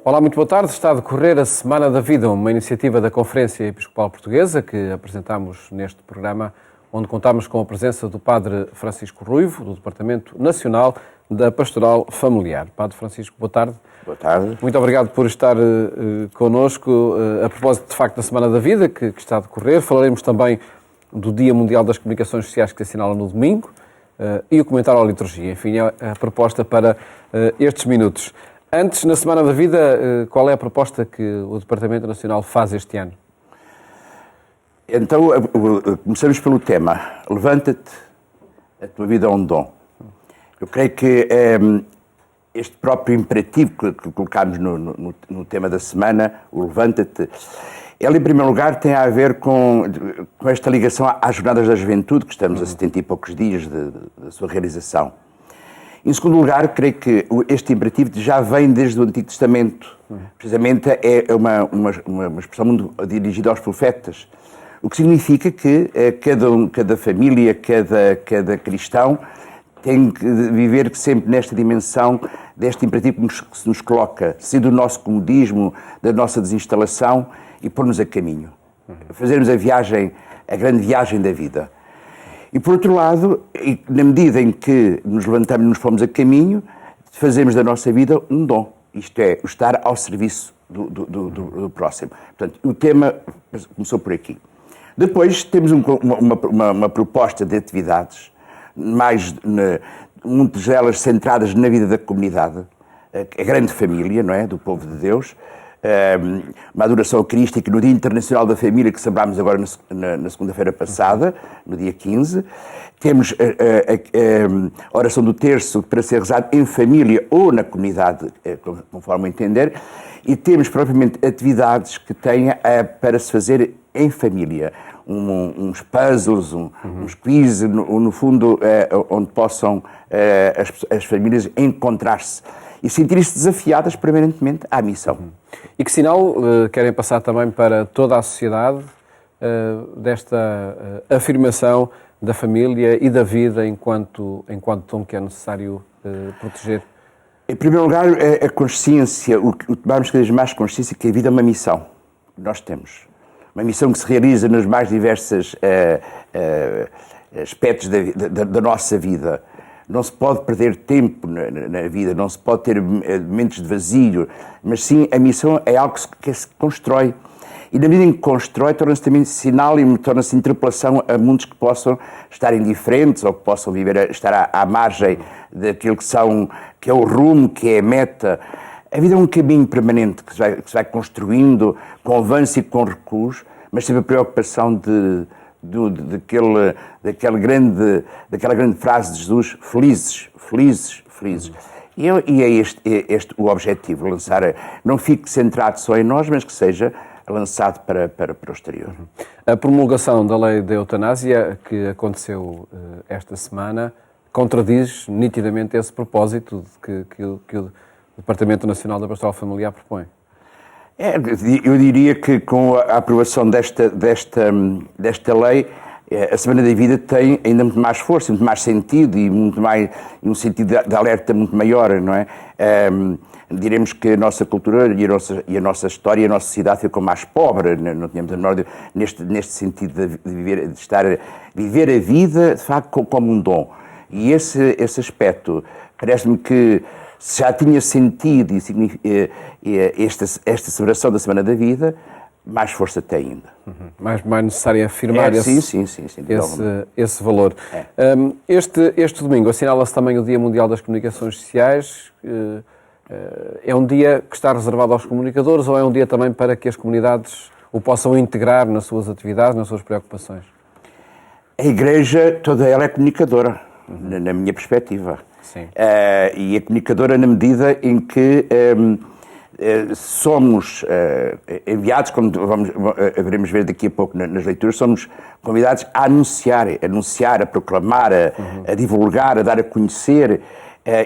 Olá, muito boa tarde. Está a decorrer a Semana da Vida, uma iniciativa da Conferência Episcopal Portuguesa que apresentamos neste programa, onde contamos com a presença do Padre Francisco Ruivo, do Departamento Nacional da Pastoral Familiar. Padre Francisco, boa tarde. Boa tarde. Muito obrigado por estar connosco. A propósito, de facto, da Semana da Vida, que está a decorrer, falaremos também do Dia Mundial das Comunicações Sociais que se assinala no domingo e o comentário à liturgia. Enfim, é a proposta para estes minutos. Antes, na Semana da Vida, qual é a proposta que o Departamento Nacional faz este ano? Então, começamos pelo tema. Levanta-te, a tua vida é um dom. Eu creio que este próprio imperativo que colocámos no tema da semana, o levanta-te, ele, em primeiro lugar, tem a ver com esta ligação às Jornadas da Juventude, que estamos a 70 e poucos dias da sua realização. Em segundo lugar, creio que este imperativo já vem desde o Antigo Testamento. Precisamente é uma expressão muito dirigida aos profetas. O que significa que cada família, cada cristão tem que viver sempre nesta dimensão deste imperativo que se nos coloca, sair do nosso comodismo, da nossa desinstalação e pôr-nos a caminho. Fazermos a grande viagem da vida. E, por outro lado, na medida em que nos levantamos e nos pomos a caminho, fazemos da nossa vida um dom. Isto é, o estar ao serviço do próximo. Portanto, o tema começou por aqui. Depois temos uma proposta de atividades, muitas delas centradas na vida da comunidade, a grande família, não é, do povo de Deus, uma adoração eucarística no Dia Internacional da Família, que celebrámos agora na segunda-feira passada, no dia 15. Temos a oração do terço para ser rezado em família ou na comunidade, conforme entender. E temos propriamente atividades que têm para se fazer em família. Uns puzzles, uns quiz, no fundo, onde possam as famílias encontrar-se e sentirem-se desafiadas permanentemente à missão. E que sinal querem passar também para toda a sociedade desta afirmação da família e da vida enquanto dom que é necessário proteger? Em primeiro lugar, a consciência, o tomarmos cada vez mais consciência que a vida é uma missão que nós temos. Uma missão que se realiza nos mais diversos aspectos da nossa vida. Não se pode perder tempo na vida, não se pode ter momentos de vazio, mas sim a missão é algo que se constrói. E na medida em que constrói, torna-se também sinal e torna-se interpelação a mundos que possam estar indiferentes ou que possam estar à margem daquilo que é o rumo, que é a meta. A vida é um caminho permanente que se vai construindo com avanço e com recuos, mas sempre a preocupação daquela grande frase de Jesus: felizes, felizes, felizes. E é este o objetivo, não fique centrado só em nós, mas que seja lançado para o exterior. A promulgação da lei da eutanásia, que aconteceu esta semana, contradiz nitidamente esse propósito que o Departamento Nacional da Pastoral Familiar propõe. Eu diria que com a aprovação desta lei, a Semana da Vida tem ainda muito mais força, muito mais sentido e muito mais um sentido de alerta muito maior, não é? Diremos que a nossa cultura e a nossa história e a nossa sociedade ficou mais pobre, não tínhamos a menor neste sentido de viver a vida de facto como um dom. E esse aspecto parece-me que se já tinha sentido esta celebração da Semana da Vida, mais força tem ainda. Mais necessário afirmar esse valor. Este domingo assinala-se também o Dia Mundial das Comunicações Sociais. É um dia que está reservado aos comunicadores ou é um dia também para que as comunidades o possam integrar nas suas atividades, nas suas preocupações? A Igreja, toda ela é comunicadora, na minha perspectiva. Sim. E é comunicadora na medida em que somos enviados, como veremos ver daqui a pouco nas leituras, somos convidados a anunciar, a proclamar, a divulgar, a dar a conhecer,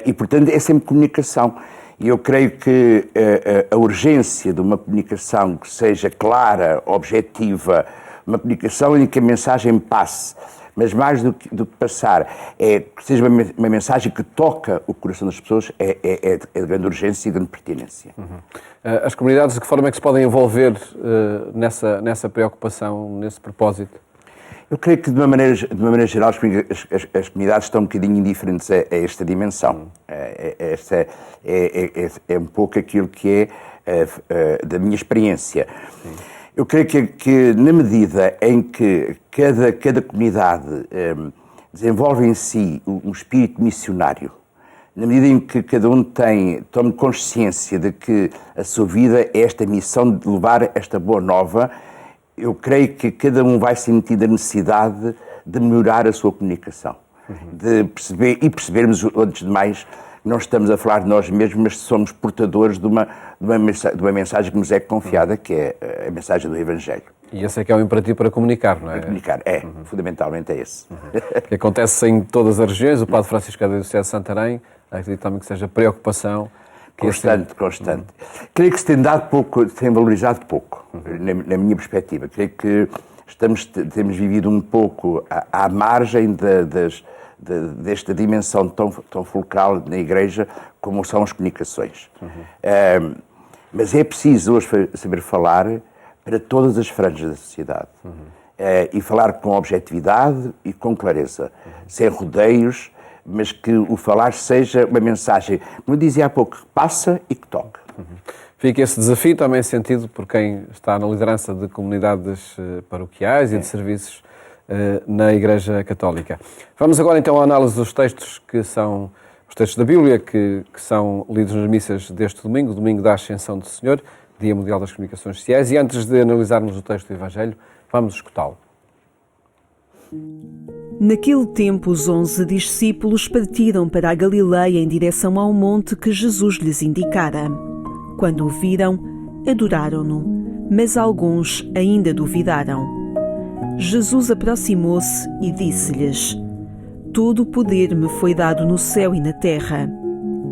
e portanto é sempre comunicação. E eu creio que a urgência de uma comunicação que seja clara, objetiva, uma comunicação em que a mensagem passe, mas mais do que passar, que seja uma mensagem que toca o coração das pessoas, é de grande urgência e de grande pertinência. As comunidades, de que forma é que se podem envolver nessa preocupação, nesse propósito? Eu creio que, de uma maneira geral, as comunidades estão um bocadinho indiferentes a esta dimensão. É um pouco aquilo que é da minha experiência. Sim. Eu creio que na medida em que cada comunidade desenvolve em si um espírito missionário, na medida em que cada um toma consciência de que a sua vida é esta missão de levar esta boa nova, eu creio que cada um vai sentir a necessidade de melhorar a sua comunicação, de percebermos, antes de mais, não estamos a falar de nós mesmos, mas somos portadores de uma mensagem que nos é confiada, que é a mensagem do Evangelho. E esse é que é o imperativo para comunicar, não é? Para comunicar, fundamentalmente é esse. Que acontece em todas as regiões. O Padre Francisco da Diocese de Santarém acredita também que seja prepreocupação. Constante. Creio que se tem dado pouco, se tem valorizado pouco, na minha perspectiva. Creio que temos vivido um pouco à margem desta dimensão tão fulcral na Igreja como são as comunicações. Mas é preciso hoje saber falar para todas as franjas da sociedade. E falar com objetividade e com clareza, sem rodeios, mas que o falar seja uma mensagem, como eu dizia há pouco, que passa e que toca. Fica esse desafio também sentido por quem está na liderança de comunidades paroquiais e de serviços na Igreja Católica. Vamos agora então à análise dos textos que são os textos da Bíblia que são lidos nas missas deste domingo, domingo da Ascensão do Senhor, Dia Mundial das Comunicações Sociais, e antes de analisarmos o texto do Evangelho, vamos escutá-lo. Naquele tempo, os 11 discípulos partiram para a Galileia em direção ao monte que Jesus lhes indicara. Quando o viram, adoraram-no, mas alguns ainda duvidaram. Jesus aproximou-se e disse-lhes: Todo o poder me foi dado no céu e na terra.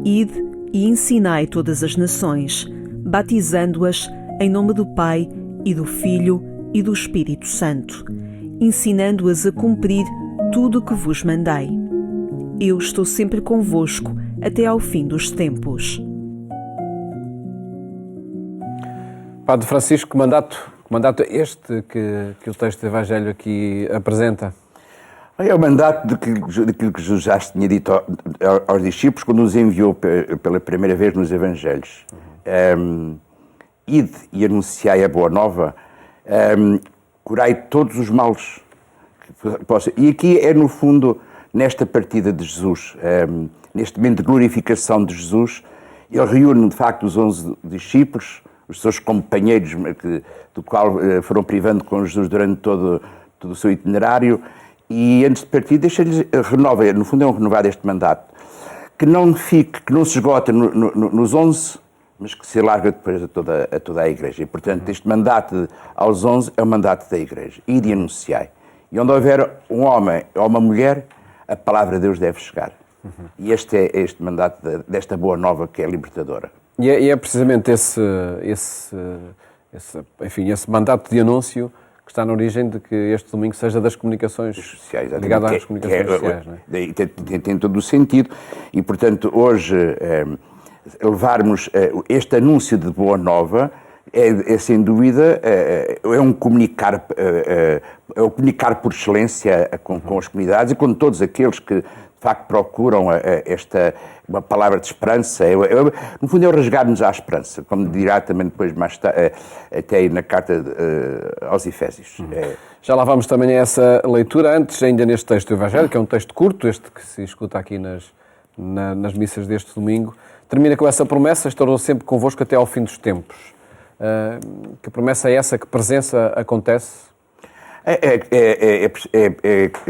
Ide e ensinai todas as nações, batizando-as em nome do Pai e do Filho e do Espírito Santo, ensinando-as a cumprir tudo o que vos mandei. Eu estou sempre convosco até ao fim dos tempos. Padre Francisco, que mandato é este que o texto do Evangelho aqui apresenta? É o mandato daquilo que Jesus já tinha dito aos discípulos quando nos enviou pela primeira vez nos Evangelhos. Ide e anunciai a boa nova, curai todos os males. E aqui é, no fundo, nesta partida de Jesus, neste momento de glorificação de Jesus, ele reúne, de facto, os 11 discípulos, os seus companheiros, do qual foram privando com Jesus durante todo o seu itinerário, e antes de partir deixa-lhes, no fundo é um renovar deste mandato, que não se esgota nos 11, mas que se alarga depois a toda a Igreja. E, portanto, este mandato aos 11 é o mandato da Igreja, e de anunciai. E onde houver um homem ou uma mulher, a palavra de Deus deve chegar. E este é este mandato desta boa nova que é libertadora. E é precisamente esse mandato de anúncio que está na origem de que este domingo seja das comunicações sociais, ligado às comunicações sociais. Não é? Tem todo o sentido. E, portanto, hoje, levarmos este anúncio de boa nova é sem dúvida, é um comunicar por excelência com as comunidades e com todos aqueles que, de facto, procuram uma palavra de esperança. No fundo, é o rasgar-nos à esperança, como dirá também depois, mais tarde, até aí na carta aos Efésios. Já lá vamos também a essa leitura, antes ainda neste texto do Evangelho, que é um texto curto, este que se escuta aqui nas missas deste domingo, termina com essa promessa: estarão sempre convosco até ao fim dos tempos. Que promessa é essa? Que presença acontece? É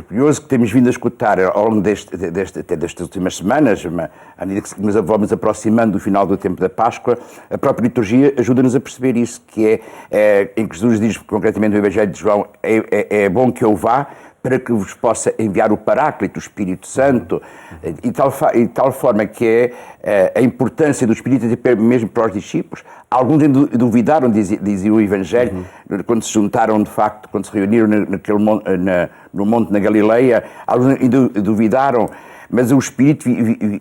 curioso que temos vindo a escutar ao longo destas últimas semanas, à medida que nos vamos aproximando do final do tempo da Páscoa, a própria liturgia ajuda-nos a perceber isso, que em que Jesus diz concretamente no Evangelho de João: é bom que eu vá, para que vos possa enviar o Paráclito, o Espírito Santo, e tal forma que é a importância do Espírito até mesmo para os discípulos. Alguns duvidaram, dizia o Evangelho, quando se juntaram, de facto, quando se reuniram no monte na Galileia, alguns duvidaram, mas o Espírito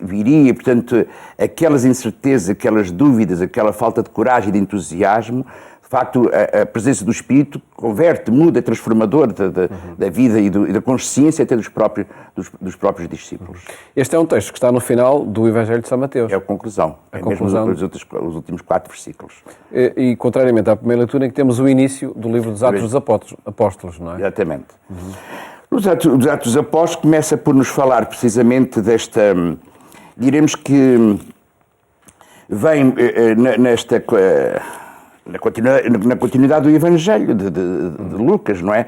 viria, portanto, aquelas incertezas, aquelas dúvidas, aquela falta de coragem e de entusiasmo, de facto, a presença do Espírito converte, muda, é transformador da vida e da consciência até dos próprios discípulos. Este é um texto que está no final do Evangelho de São Mateus. É a conclusão. conclusão. Mesmo os últimos 4 versículos. E, contrariamente à primeira leitura, em que temos o início do livro dos Atos dos Apóstolos, não é? Exatamente. Os Atos dos Apóstolos começa por nos falar precisamente desta... Diremos que vem na continuidade do Evangelho de Lucas, não é?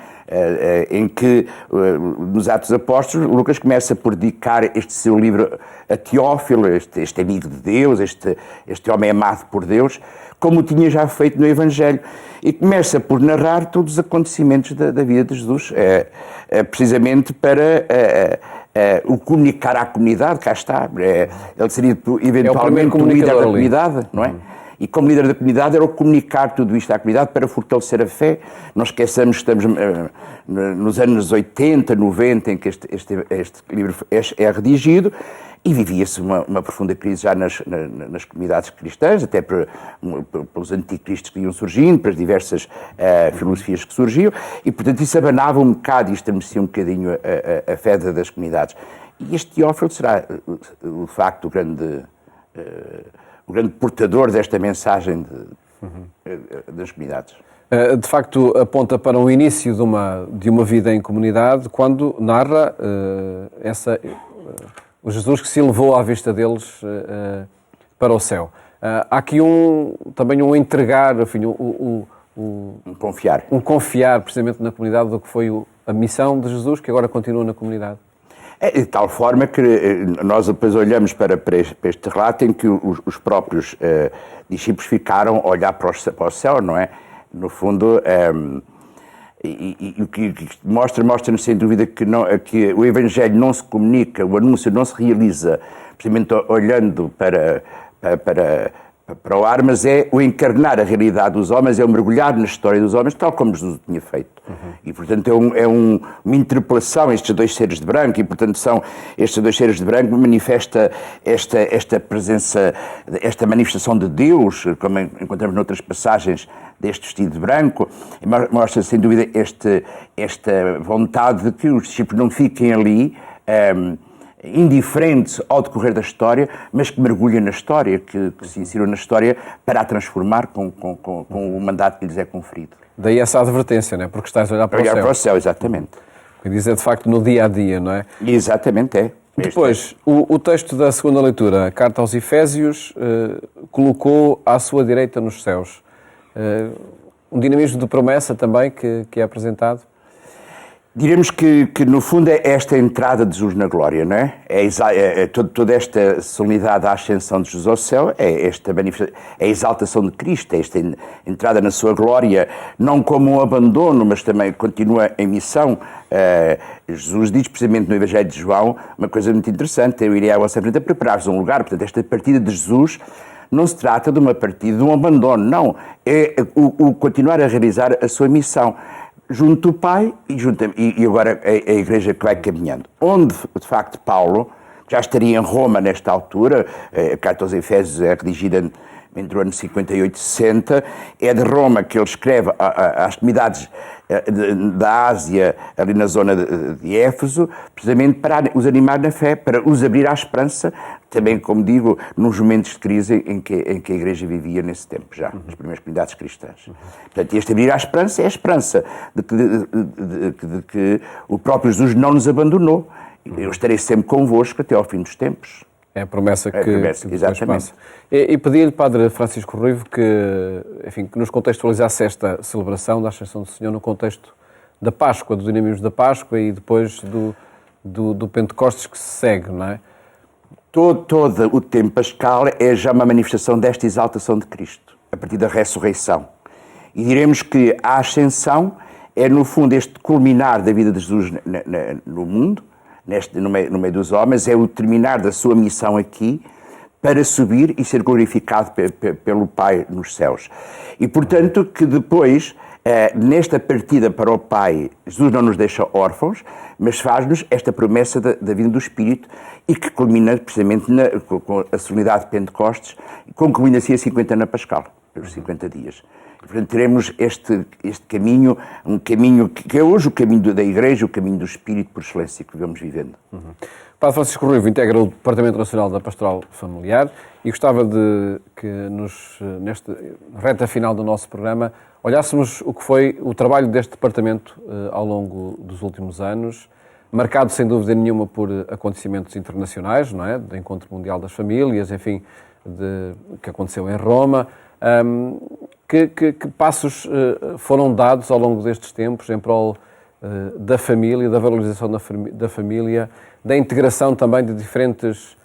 Em que, nos Atos Apóstolos, Lucas começa por dedicar este seu livro a Teófilo, este amigo de Deus, este homem amado por Deus, como tinha já feito no Evangelho. E começa por narrar todos os acontecimentos da vida de Jesus, precisamente para o comunicar à comunidade, cá está. Ele seria eventualmente o líder da comunidade, não é? E como líder da comunidade era o comunicar tudo isto à comunidade para fortalecer a fé. Não esqueçamos que estamos nos anos 80, 90, em que este livro é redigido, e vivia-se uma profunda crise já nas comunidades cristãs, até pelos anticristos que iam surgindo, pelas diversas filosofias que surgiam, e portanto isso abanava um bocado e estremecia um bocadinho a fé das comunidades. E este Teófilo será, de facto, o grande portador desta mensagem das comunidades. De facto, aponta para o início de uma vida em comunidade, quando narra o Jesus que se elevou à vista deles para o céu. Há aqui também um entregar, enfim, um confiar. Um confiar precisamente na comunidade do que foi a missão de Jesus, que agora continua na comunidade. De tal forma que nós depois olhamos para este relato em que os próprios discípulos ficaram a olhar para o céu, não é? No fundo, o que mostra-nos sem dúvida que o Evangelho não se comunica, o anúncio não se realiza precisamente olhando para o ar, mas é o encarnar a realidade dos homens, é o mergulhar na história dos homens, tal como Jesus tinha feito. E, portanto, é uma interpelação, estes dois seres de branco, e, portanto, estes dois seres de branco manifesta esta presença, esta manifestação de Deus, como encontramos noutras passagens deste vestido de branco, e mostra, sem dúvida, esta vontade de que os discípulos não fiquem ali indiferentes ao decorrer da história, mas que mergulhem na história, que se insiram na história para a transformar com o mandato que lhes é conferido. Daí essa advertência, não é? Porque estás a olhar para o céu. Olhar para o céu, exatamente. Que diz é de facto no dia a dia, não é? Exatamente, é. Depois, o texto da segunda leitura, a carta aos Efésios, colocou à sua direita nos céus. Um dinamismo de promessa também que é apresentado. Diremos que no fundo é esta entrada de Jesus na glória, não é? Toda esta solenidade da ascensão de Jesus ao céu é a exaltação de Cristo, é esta entrada na sua glória, não como um abandono, mas também continua em missão. Jesus diz precisamente no Evangelho de João uma coisa muito interessante: eu irei à vossa frente a preparar-vos um lugar. Portanto, esta partida de Jesus não se trata de uma partida, de um abandono, não. É o continuar a realizar a sua missão junto do Pai e agora a Igreja que vai caminhando. Onde, de facto, Paulo, que já estaria em Roma nesta altura, a carta aos Efésios é redigida entre o ano 58 e 60, é de Roma que ele escreve às comunidades da Ásia, ali na zona de Éfeso, precisamente para os animar na fé, para os abrir à esperança, também, como digo, nos momentos de crise em que a Igreja vivia nesse tempo já, nas primeiras comunidades cristãs. Portanto, este abrir à esperança é a esperança de que o próprio Jesus não nos abandonou. Eu estarei sempre convosco até ao fim dos tempos. É a promessa que exatamente. Passa. E pedi-lhe, Padre Francisco Ruivo, que nos contextualizasse esta celebração da Ascensão do Senhor no contexto da Páscoa, do dinamismo da Páscoa e depois do Pentecostes que se segue, não é? Todo o tempo pascal é já uma manifestação desta exaltação de Cristo, a partir da ressurreição. E diremos que a Ascensão é no fundo este culminar da vida de Jesus no mundo, no meio dos homens, é o terminar da sua missão aqui, para subir e ser glorificado pelo Pai nos céus. E, portanto, que depois, nesta partida para o Pai, Jesus não nos deixa órfãos, mas faz-nos esta promessa da vinda do Espírito e que culmina precisamente com a solenidade de Pentecostes, concluindo assim a 50 Pascal, pelos 50 dias. E, portanto, teremos este caminho, um caminho que é hoje o caminho da Igreja, o caminho do Espírito por excelência que vamos vivendo. Padre Francisco Ruivo integra o Departamento Nacional da Pastoral Familiar e gostava de que nesta reta final do nosso programa, olhássemos o que foi o trabalho deste departamento ao longo dos últimos anos, marcado sem dúvida nenhuma por acontecimentos internacionais, não é? Do Encontro Mundial das Famílias, enfim, que aconteceu em Roma. Que passos foram dados ao longo destes tempos em prol da família, da valorização da família, da integração também de diferentes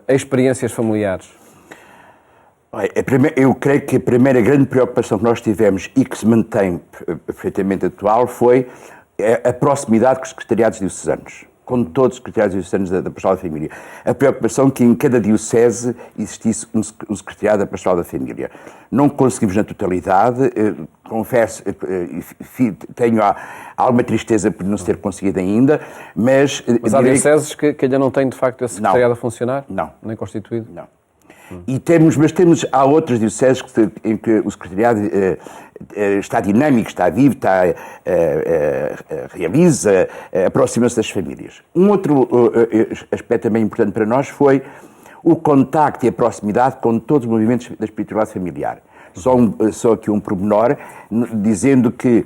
experiências familiares? Eu creio que a primeira grande preocupação que nós tivemos e que se mantém perfeitamente atual foi a proximidade com os secretariados diocesanos, com todos os secretariados diocesanos da Pastoral da Família. A preocupação que em cada diocese existisse um secretariado da Pastoral da Família. Não conseguimos na totalidade, confesso, tenho alguma tristeza por não se ter conseguido ainda, mas há dioceses que ainda não têm de facto esse secretariado a funcionar? Não. Nem constituído? Não. Há outras dioceses em que o secretariado está dinâmico, está vivo, realiza, aproxima-se das famílias. Um outro aspecto também importante para nós foi o contacto e a proximidade com todos os movimentos da espiritualidade familiar. Só aqui um pormenor, dizendo que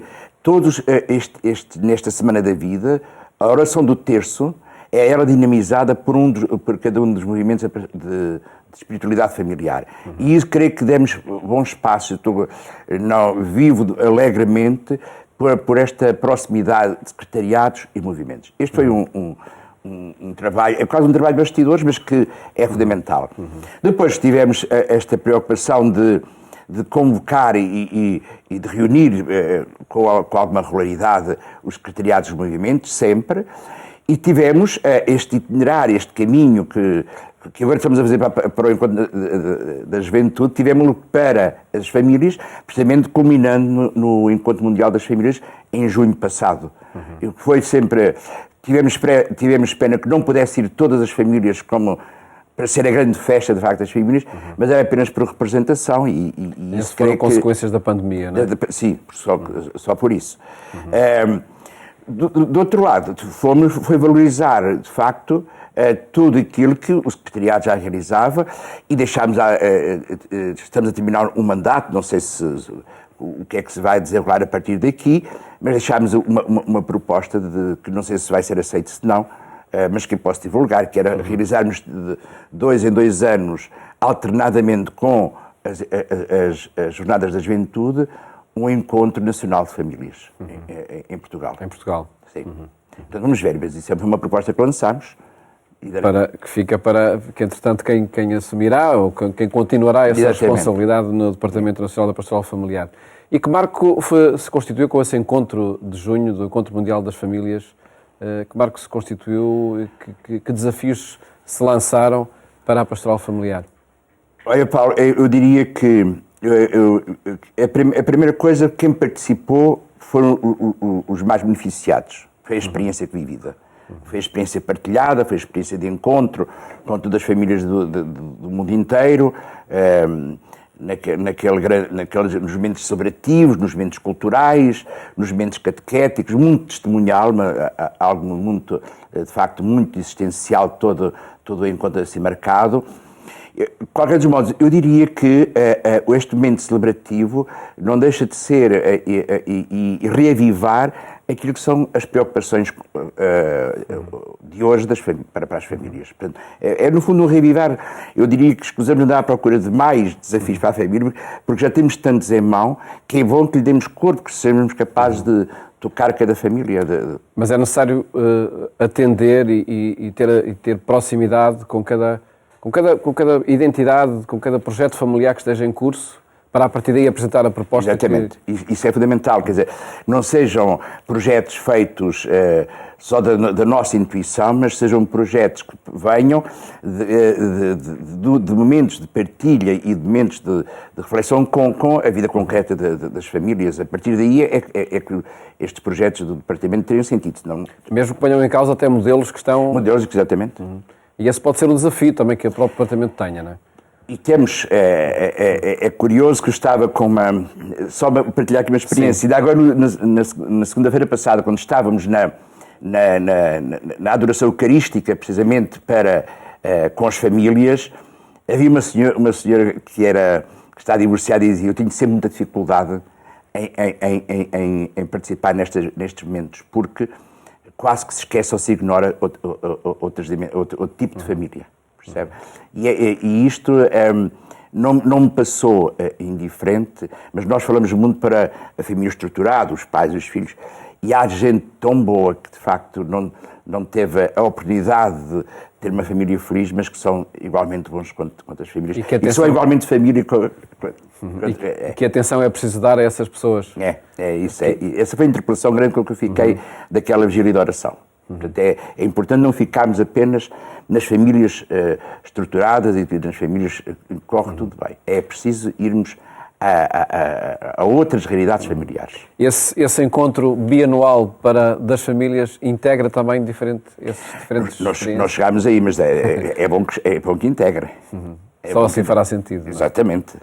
nesta Semana da Vida, a oração do terço era dinamizada por cada um dos movimentos de espiritualidade familiar. E isso creio que demos bons passos. Vivo alegremente por esta proximidade de secretariados e movimentos. Este foi um trabalho, é quase um trabalho de bastidores, mas que é fundamental. Depois tivemos esta preocupação de convocar e de reunir com alguma regularidade os secretariados dos movimentos, sempre, e tivemos este itinerário, este caminho que agora estamos a fazer para o Encontro da Juventude, tivemos para as famílias, precisamente culminando no Encontro Mundial das Famílias em junho passado. Foi sempre, tivemos pena que não pudesse ir todas as famílias como para ser a grande festa, de facto, das famílias, mas era apenas por representação e isso foram consequências da pandemia, não é? Sim, só por isso. Do outro lado, foi valorizar, de facto, tudo aquilo que o secretariado já realizava e estamos a terminar um mandato, não sei o que é que se vai desenrolar a partir daqui, mas deixámos uma proposta que não sei se vai ser aceito, se não, mas que eu posso divulgar, que era realizarmos de 2 em 2 anos, alternadamente com as Jornadas da Juventude, um encontro nacional de famílias em Portugal. Em Portugal. Sim. Então vamos ver, mas isso é uma proposta que lançámos. Que entretanto quem assumirá ou quem continuará essa responsabilidade no Departamento Nacional da Pastoral Familiar. E que marco se constituiu com esse encontro de junho, do Encontro Mundial das Famílias? Que marco se constituiu? Que desafios se lançaram para a pastoral familiar? Olha, Paulo, eu diria que a primeira coisa, quem participou foram os mais beneficiados. Foi a experiência vivida. Foi a experiência partilhada, foi a experiência de encontro com todas as famílias do mundo inteiro, nos momentos celebrativos, nos momentos culturais, nos momentos catequéticos, muito testemunhal, algo muito, de facto, muito existencial, todo o encontro assim marcado. De qualquer dos modos, eu diria que este momento celebrativo não deixa de ser e reavivar aquilo que são as preocupações de hoje para as famílias. Portanto, no fundo, um reavivar. Eu diria que escusamos andar à procura de mais desafios para a família, porque já temos tantos em mão que é bom que lhe demos corpo, que sejamos capazes de tocar cada família. Mas é necessário atender e ter proximidade com cada identidade, com cada projeto familiar que esteja em curso, para a partir daí apresentar a proposta. Exatamente. Isso é fundamental. Quer dizer, não sejam projetos feitos só da nossa intuição, mas sejam projetos que venham de momentos de partilha e de momentos de reflexão com a vida concreta das famílias. A partir daí é que estes projetos do Departamento teriam sentido. Senão... Mesmo que ponham em causa até modelos que estão... Modelos, exatamente. E esse pode ser um desafio também que o próprio Departamento tenha, não é? E temos, é curioso que eu estava com uma... Só para partilhar aqui uma experiência. E agora, na segunda-feira passada, quando estávamos na adoração eucarística, precisamente com as famílias, havia uma senhora que está divorciada e dizia: eu tenho sempre muita dificuldade em participar nestes momentos, porque quase que se esquece ou se ignora outro tipo de família. Percebe? E isto não me passou indiferente, mas nós falamos muito para a família estruturada, os pais e os filhos, e há gente tão boa que de facto não teve a oportunidade de ter uma família feliz, mas que são igualmente bons quanto as famílias. E são igualmente família. Que atenção é preciso dar a essas pessoas. É isso. Essa foi a interpelação grande com que eu fiquei daquela vigília de oração. Portanto, é importante não ficarmos apenas nas famílias estruturadas e nas famílias que corre tudo bem. É preciso irmos a outras realidades familiares. Esse encontro bianual das famílias integra também esses diferentes nós chegámos aí, mas é bom que integre. Só assim fará sentido. Exatamente.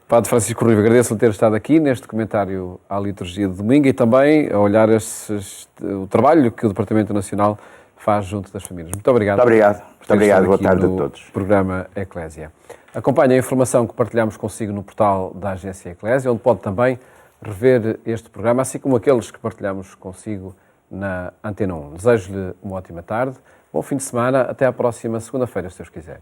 Padre Francisco Ruivo, agradeço-lhe ter estado aqui neste comentário à liturgia de domingo e também a olhar o trabalho que o Departamento Nacional faz junto das famílias. Muito obrigado. Muito obrigado. Boa tarde a todos. Programa Eclésia. Acompanhe a informação que partilhamos consigo no portal da Agência Eclésia, onde pode também rever este programa, assim como aqueles que partilhamos consigo na Antena 1. Desejo-lhe uma ótima tarde, bom fim de semana, até à próxima segunda-feira, se Deus quiser.